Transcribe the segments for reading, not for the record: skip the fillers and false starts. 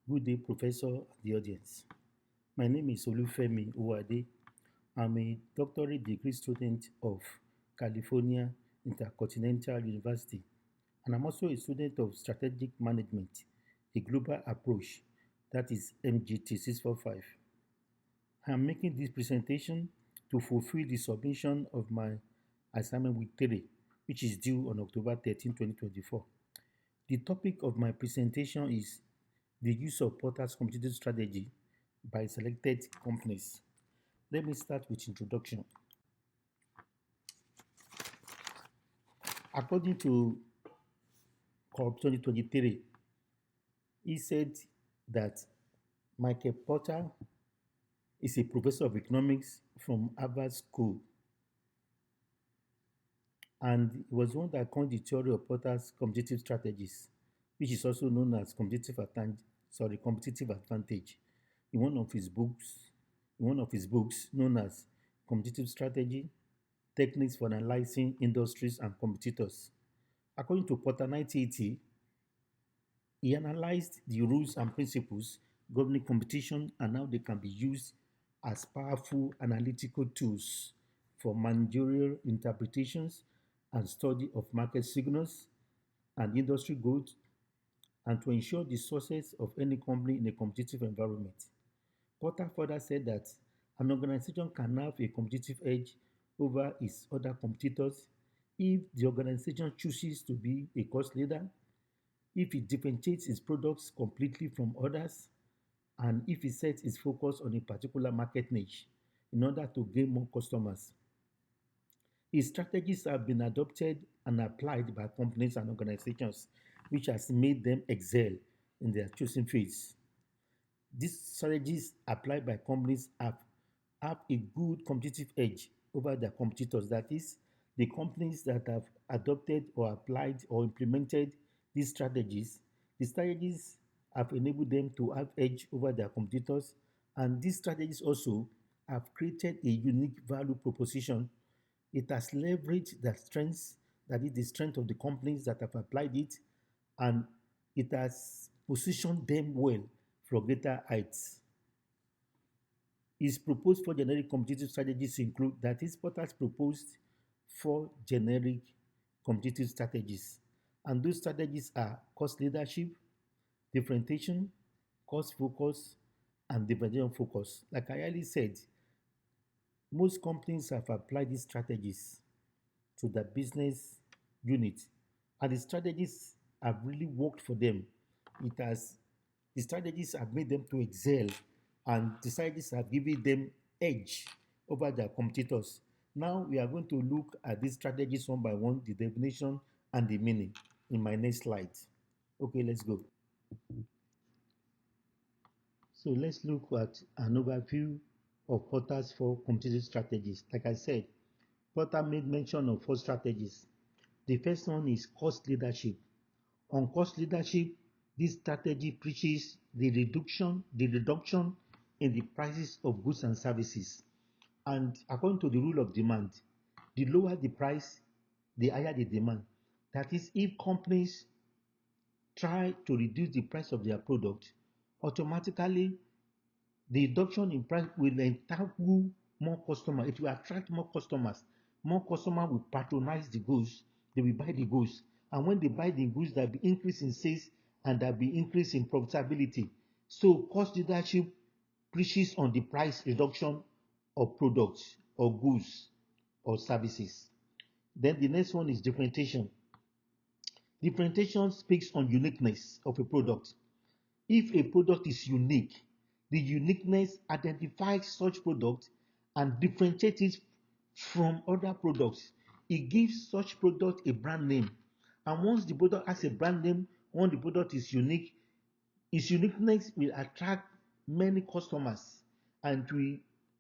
Good day, Professor and the audience. My name is Olufemi Owade. I'm a doctorate degree student of California Intercontinental University, and I'm also a student of Strategic Management, a global approach, that is MGT 645. I'm making this presentation to fulfill the submission of my assignment week 3, which is due on October 13, 2024. The topic of my presentation is the use of Porter's competitive strategy by selected companies. Let me start with introduction. According to Corp 2023, he said that Michael Porter is a professor of economics from Harvard School, and he was one that coined the theory of Porter's competitive strategies, which is also known as competitive advantage. In one of his books, known as Competitive Strategy, Techniques for Analyzing Industries and Competitors. According to Porter 1980, he analyzed the rules and principles governing competition and how they can be used as powerful analytical tools for managerial interpretations and study of market signals and industry growth, and to ensure the success of any company in a competitive environment. Porter further said that an organization can have a competitive edge over its other competitors if the organization chooses to be a cost leader, if it differentiates its products completely from others, and if it sets its focus on a particular market niche in order to gain more customers. His strategies have been adopted and applied by companies and organizations, which has made them excel in their chosen fields. These strategies applied by companies have a good competitive edge over their competitors. That is, the companies that have adopted or applied or implemented these strategies, the strategies have enabled them to have edge over their competitors, and these strategies also have created a unique value proposition. It has leveraged the strengths, that is the strength of the companies that have applied it, and it has positioned them well for greater heights. His proposed four generic competitive strategies include, that is, Porter's proposed four generic competitive strategies. And those strategies are cost leadership, differentiation, cost focus, and differentiation focus. Like I earlier said, most companies have applied these strategies to their business unit, and the strategies have really worked for them. It has the strategies have made them to excel, and the strategies have given them edge over their competitors. Now we are going to look at these strategies one by one, the definition and the meaning in my next slide. Okay, let's go. So let's look at an overview of Porter's four competitive strategies. Like I said, Porter made mention of four strategies. The first one is cost leadership. On cost leadership, this strategy preaches the reduction in the prices of goods and services. And according to the rule of demand, the lower the price, the higher the demand. That is, if companies try to reduce the price of their product, automatically the reduction in price will entail more customers. It will attract more customers. More customers will patronize the goods. They will buy the goods. And when they buy the goods, there will be increase in sales and there will be increase in profitability. So cost leadership preaches on the price reduction of products or goods or services. Then the next one is differentiation. Differentiation speaks on uniqueness of a product. If a product is unique, the uniqueness identifies such product and differentiates it from other products. It gives such product a brand name. And once the product has a brand name, once the product is unique, its uniqueness will attract many customers and will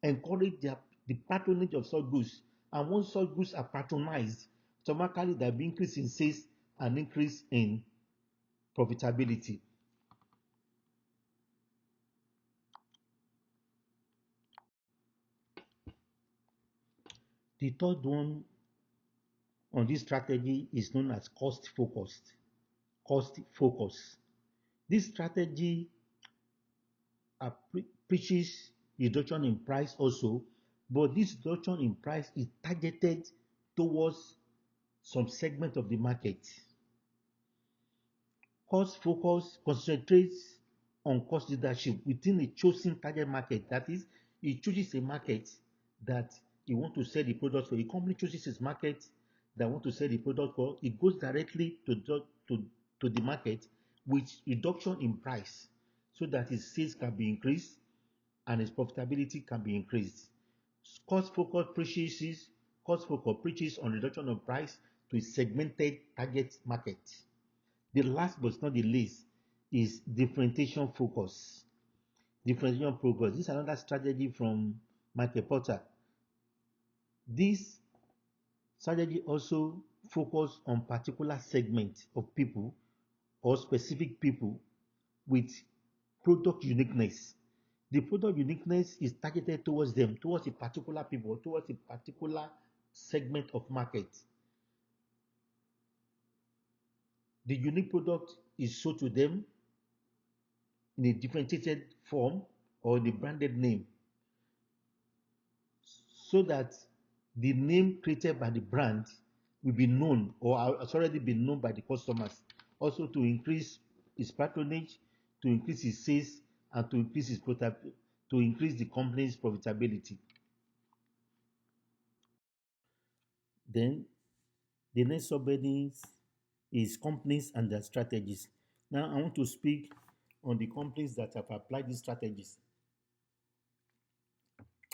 encourage the patronage of such goods. And once such goods are patronized, automatically there will be increase in sales and increase in profitability. The third one on this strategy is known as cost focused. Cost focus. This strategy preaches reduction in price also, but this reduction in price is targeted towards some segment of the market. Cost focus concentrates on cost leadership within a chosen target market. That is, it chooses a market that you want to sell the product for. A company chooses its market that want to sell the product for. It goes directly to the market with reduction in price so that its sales can be increased and its profitability can be increased. Cost focus preaches on reduction of price to a segmented target market. The last but not the least is differentiation focus. Differentiation focus. This is another strategy from Michael Porter. This strategy also focus on particular segment of people or specific people with product uniqueness. The product uniqueness is targeted towards them, towards a particular people, towards a particular segment of market. The unique product is sold to them in a differentiated form or in a branded name so that the name created by the brand will be known or has already been known by the customers. Also to increase its patronage, to increase its sales, and to increase the company's profitability. Then the next subheading is companies and their strategies. Now I want to speak on the companies that have applied these strategies.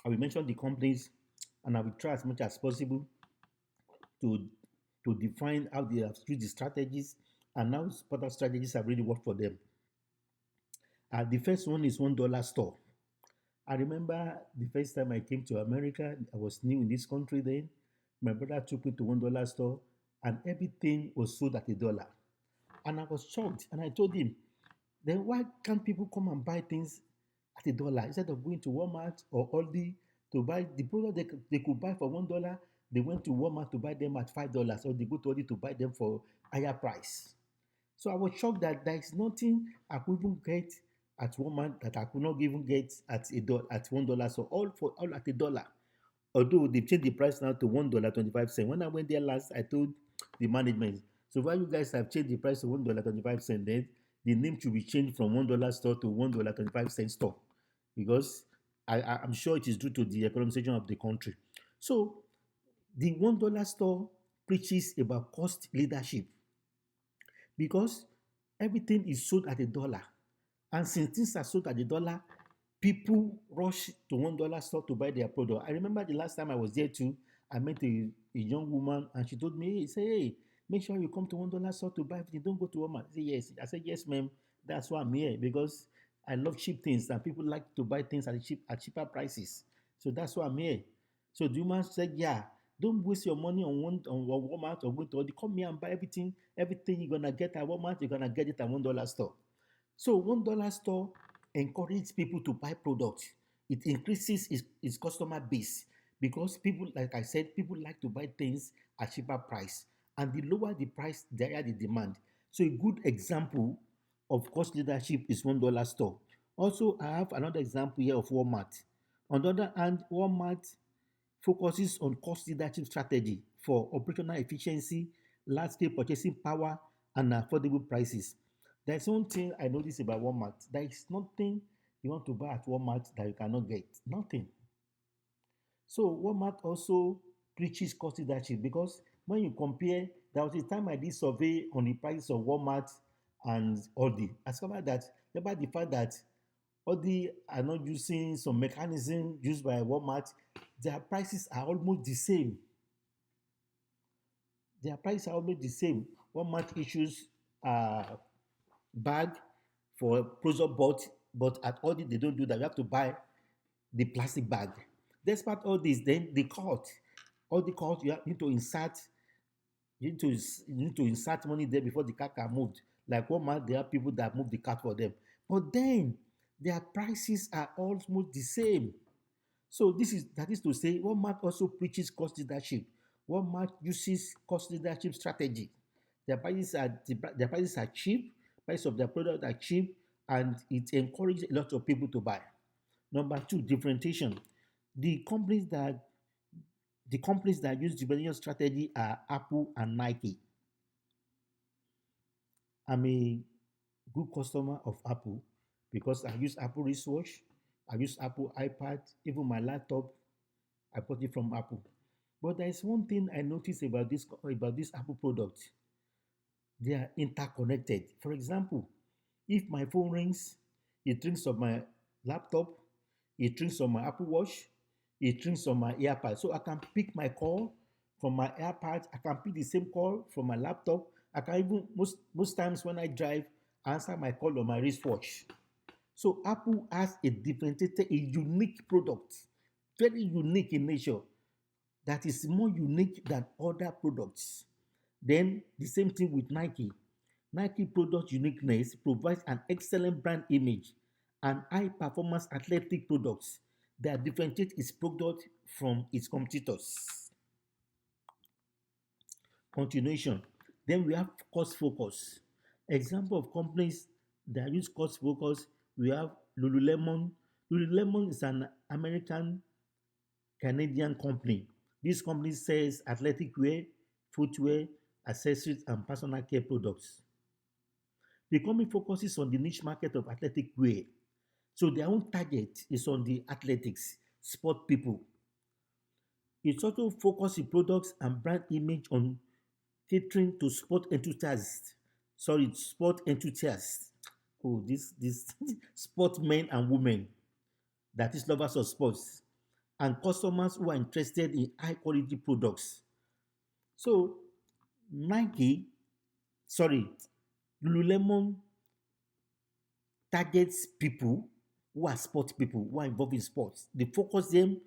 I will mention the companies and I will try as much as possible to define how they have used the strategies and how other strategies have really worked for them. The first one is $1 store. I remember the first time I came to America, I was new in this country then. My brother took me to $1 store and everything was sold at $1. And I was shocked and I told him, then why can't people come and buy things at $1 instead of going to Walmart or Aldi to buy the product they could buy for $1? They went to Walmart to buy them at $5, or they go to Aldi to buy them for higher price. So I was shocked that there is nothing I could even get at Walmart that I could not even get at $1. So all at $1. Although they changed the price now to $1.25. When I went there last, I told the management, so why you guys have changed the price to $1.25, then the name should be changed from $1 store to $1.25 store. Because I'm sure it is due to the economization of the country. So the $1 store preaches about cost leadership because everything is sold at $1. And since things are sold at $1, people rush to $1 store to buy their product. I remember the last time I was there too, I met a young woman and she told me, hey, make sure you come to $1 store to buy everything. Don't go to Walmart. I said, yes. I said, yes, ma'am. That's why I'm here because I love cheap things and people like to buy things at cheaper prices. So that's why I'm here. So the woman said, yeah, don't waste your money on Walmart or going to Aldi. Come here and buy everything. Everything you're gonna get at Walmart, you're gonna get it at $1 store. So $1 store encourages people to buy products. It increases its customer base because people, like I said, people like to buy things at cheaper price. And the lower the price, the higher the demand. So a good example of cost leadership is $1 store. Also, I have another example here of Walmart. On the other hand, Walmart focuses on cost leadership strategy for operational efficiency, large-scale purchasing power, and affordable prices. There's one thing I noticed about Walmart. There is nothing you want to buy at Walmart that you cannot get. Nothing. So Walmart also preaches cost leadership because when you compare, there was a time I did survey on the prices of Walmart and Aldi. I discovered that despite the fact that Aldi are not using some mechanism used by Walmart, their prices are almost the same. Their prices are almost the same. Walmart issues bag for close-up but at Aldi they don't do that. You have to buy the plastic bag. Despite all this, then the cart, all the cart you need to insert, you need to insert money there before the cart can move. Like one month, there are people that move the cart for them, but then their prices are almost the same. So that is to say, Walmart also preaches cost leadership. Walmart uses cost leadership strategy. Their prices are cheap, price of their product are cheap, and it encourages a lot of people to buy. Number two, differentiation. The companies that the companies that use differentiation strategy are Apple and Nike. I'm a good customer of Apple because I use Apple wristwatch, I use Apple iPad, even my laptop, I bought it from Apple. But there is one thing I noticed about this Apple product. They are interconnected. For example, if my phone rings, it rings on my laptop, it rings on my Apple Watch, it rings on my AirPad. So I can pick my call from my AirPad, I can pick the same call from my laptop. I can even most times when I drive, answer my call on my wristwatch. So Apple has a differentiated, a unique product, very unique in nature, that is more unique than other products. Then the same thing with Nike. Nike product uniqueness provides an excellent brand image and high performance athletic products that differentiate its product from its competitors. Continuation. Then we have cost focus. Example of companies that use cost focus, we have Lululemon. Lululemon is an American Canadian company. This company sells athletic wear, footwear, accessories, and personal care products. The company focuses on the niche market of athletic wear. So their own target is on the athletics, sport people. It also focuses products and brand image on catering to sport enthusiasts. Sorry, sport enthusiasts. Oh, this sport men and women, that is lovers of sports, and customers who are interested in high quality products. So Nike, sorry, Lululemon targets people who are sport people, who are involved in sports. They focus them,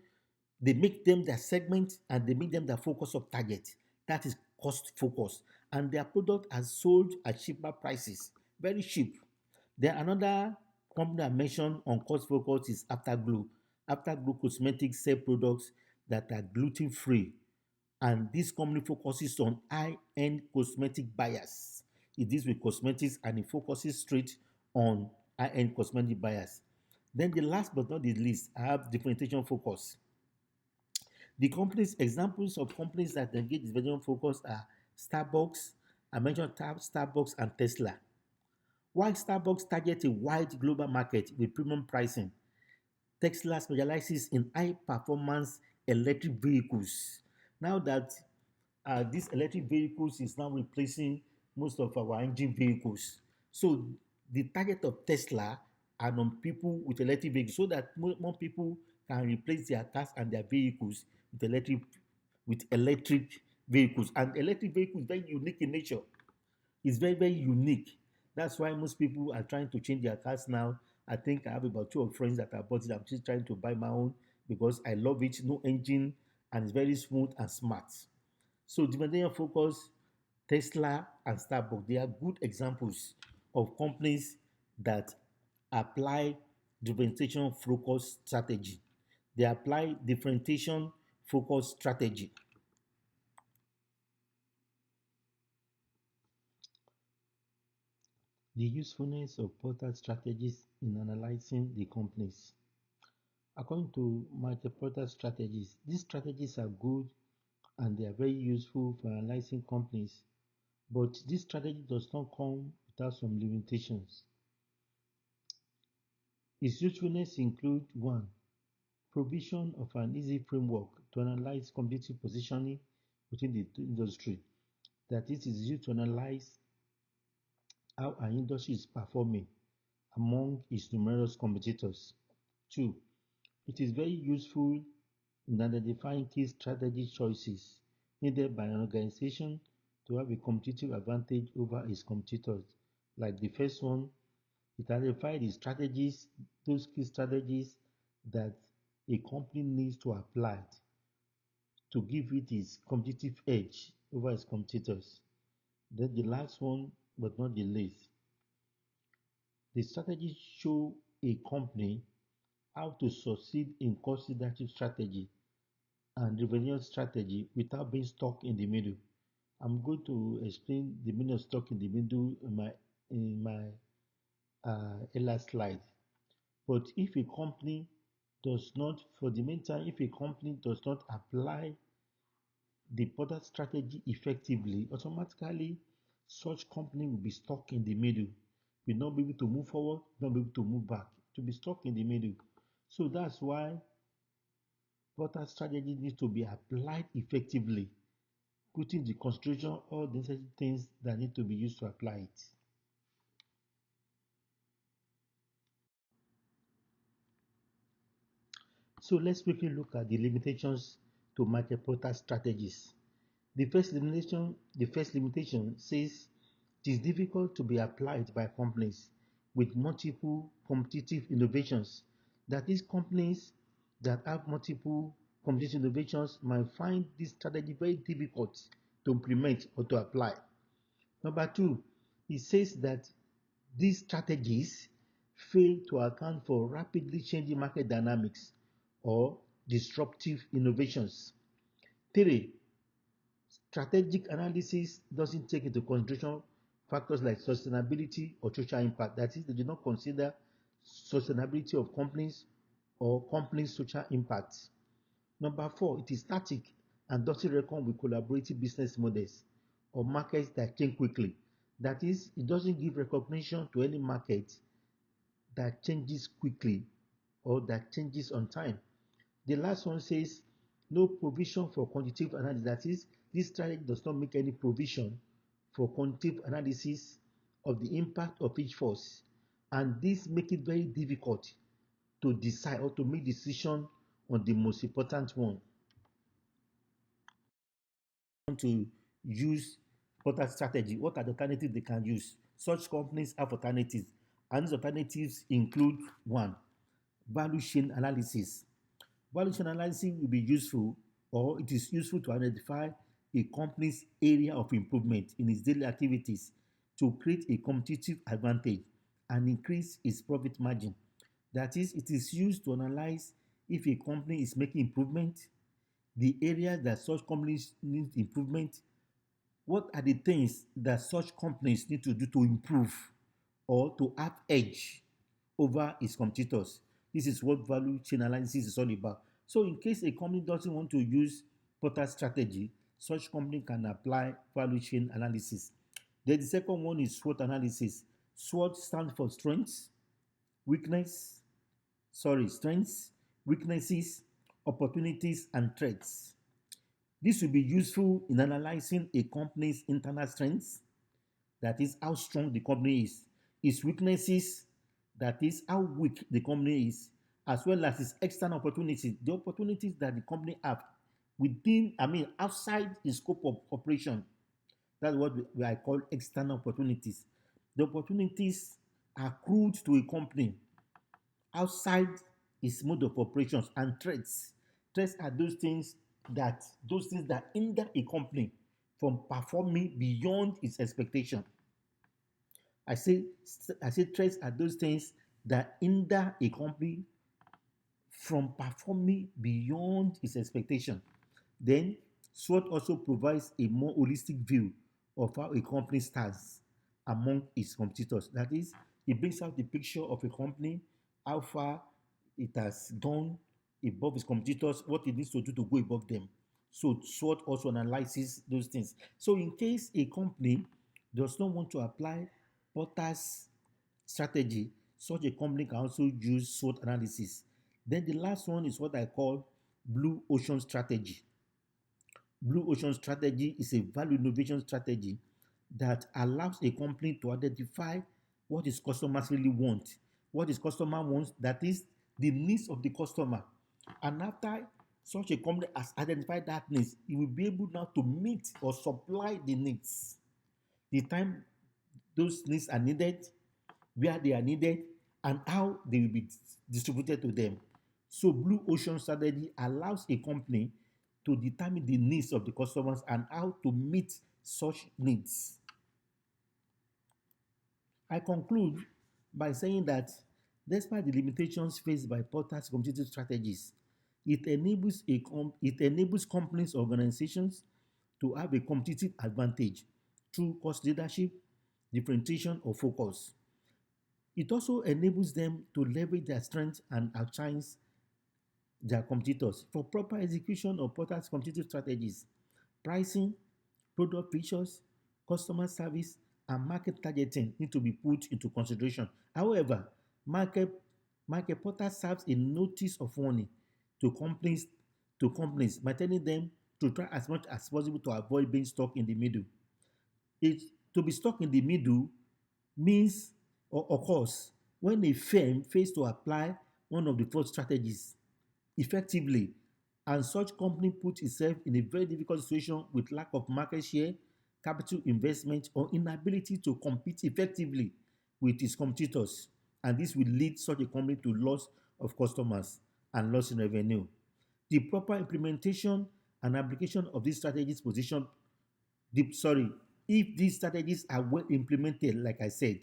they make them their segment, and they make them their focus of target. That is cost focus. And their product are sold at cheaper prices, very cheap. Then another company I mentioned on cost focus is Afterglow. Afterglow Cosmetics sell products that are gluten free, and this company focuses on high-end cosmetic buyers. It deals with cosmetics and it focuses straight on high-end cosmetic buyers. Then the last but not the least, I have differentiation focus. The companies examples of companies that engage differentiation focus are Starbucks. I mentioned Starbucks and Tesla. While Starbucks targets a wide global market with premium pricing, Tesla specializes in high performance electric vehicles. Now that these electric vehicles is now replacing most of our engine vehicles, so the target of Tesla are on people with electric vehicles so that more people can replace their cars and their vehicles with electric vehicles. And electric vehicles is very unique in nature. It's very, very unique. That's why most people are trying to change their cars now. I think I have about two of friends that have bought it. I'm just trying to buy my own because I love it. No engine and it's very smooth and smart. So Dividend Focus, Tesla, and Starbucks, they are good examples of companies that apply differentiation focus strategy. They apply differentiation focus strategy. The usefulness of portal strategies in analyzing the companies. According to multi-portal strategies, these strategies are good and they are very useful for analyzing companies, but this strategy does not come without some limitations. Its usefulness include one, provision of an easy framework to analyze competitive positioning within the industry. That is used to analyze how an industry is performing among its numerous competitors. Two, it is very useful in identifying key strategy choices needed by an organization to have a competitive advantage over its competitors. Like the first one, it identifies the strategies, those key strategies that a company needs to apply to give it its competitive edge over its competitors. Then the last one, but not the least, the strategies show a company how to succeed in cost leadership strategy and revenue strategy without being stuck in the middle. I'm going to explain the meaning of stuck in the middle in my earlier slide. But if a company does not, for the meantime, if a company does not apply the product strategy effectively, automatically such company will be stuck in the middle, will not be able to move forward, not be able to move back, to be stuck in the middle. So that's why product strategy needs to be applied effectively, putting the consideration all the necessary things that need to be used to apply it. So let's quickly look at the limitations to market product strategies. The first limitation says it is difficult to be applied by companies with multiple competitive innovations. That is, companies that have multiple competitive innovations might find this strategy very difficult to implement or to apply. Number two, it says that these strategies fail to account for rapidly changing market dynamics or disruptive innovations. Three, strategic analysis doesn't take into consideration factors like sustainability or social impact. That is, they do not consider sustainability of companies or companies' social impact. Number four, it is static and doesn't reckon with collaborative business models or markets that change quickly. That is, it doesn't give recognition to any market that changes quickly or that changes on time. The last one says no provision for quantitative analysis. That is, this strategy does not make any provision for quantitative analysis of the impact of each force. And this makes it very difficult to decide or to make decision on the most important one. To use product strategy, what are the alternatives they can use? Such companies have alternatives, and these alternatives include one, value chain analysis. Value chain analysis will be useful, or it is useful to identify a company's area of improvement in its daily activities to create a competitive advantage and increase its profit margin. That is, it is used to analyze if a company is making improvement, the areas that such companies need improvement, what are the things that such companies need to do to improve or to have edge over its competitors? This is what value chain analysis is all about. So in case a company doesn't want to use product strategy, such company can apply value chain analysis. Then the second one is SWOT analysis. SWOT stands for weakness, strengths, weaknesses, opportunities, and threats. This will be useful in analyzing a company's internal strengths, that is how strong the company is, its weaknesses, that is how weak the company is, as well as its external opportunities, the opportunities that the company have within, outside the scope of operation. That's what I call external opportunities. The opportunities accrued to a company outside its mode of operations, and threats. Threats are those things that hinder a company from performing beyond its expectation. I say threats are those things that hinder a company from performing beyond its expectation. Then, SWOT also provides a more holistic view of how a company stands among its competitors. That is, it brings out the picture of a company, how far it has gone above its competitors, what it needs to do to go above them. So, SWOT also analyzes those things. So, in case a company does not want to apply Porter's strategy, such a company can also use SWOT analysis. Then the last one is what I call blue ocean strategy. Blue ocean strategy is a value innovation strategy that allows a company to identify what its customers really want, what its customer wants, that is the needs of the customer. And after such a company has identified that needs, it will be able now to meet or supply the needs. The time those needs are needed, where they are needed, and how they will be distributed to them. So, Blue Ocean strategy allows a company to determine the needs of the customers and how to meet such needs. I conclude by saying that despite the limitations faced by Porter's competitive strategies, it enables companies organizations to have a competitive advantage through cost leadership, differentiation, or focus. It also enables them to leverage their strengths and outshines their competitors. For proper execution of Porter's competitive strategies, pricing, product features, customer service, and market targeting need to be put into consideration. However, market, market Porter serves a notice of warning to companies by telling them to try as much as possible to avoid being stuck in the middle. It to be stuck in the middle means or occurs when a firm fails to apply one of the four strategies effectively, and such company puts itself in a very difficult situation with lack of market share, capital investment, or inability to compete effectively with its competitors. And this will lead such a company to loss of customers and loss in revenue. The proper implementation and application of these strategies position sorry, if these strategies are well implemented, like I said,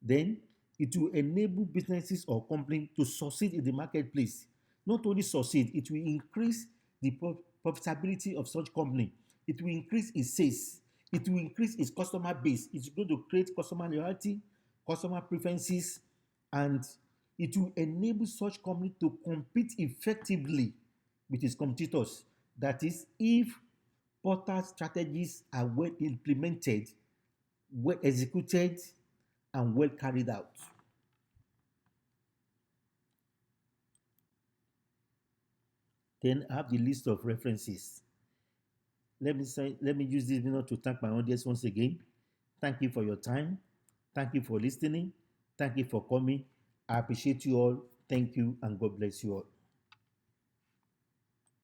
then it will enable businesses or companies to succeed in the marketplace. Not only succeed, it will increase the profitability of such company. It will increase its sales. It will increase its customer base. It's going to create customer loyalty, customer preferences, and it will enable such company to compete effectively with its competitors. That is, if Porter strategies are well implemented, well executed, and well carried out. Then I have the list of references. Let me use this minute to thank my audience once again. Thank you for your time. Thank you for listening. Thank you for coming. I appreciate you all. Thank you and God bless you all.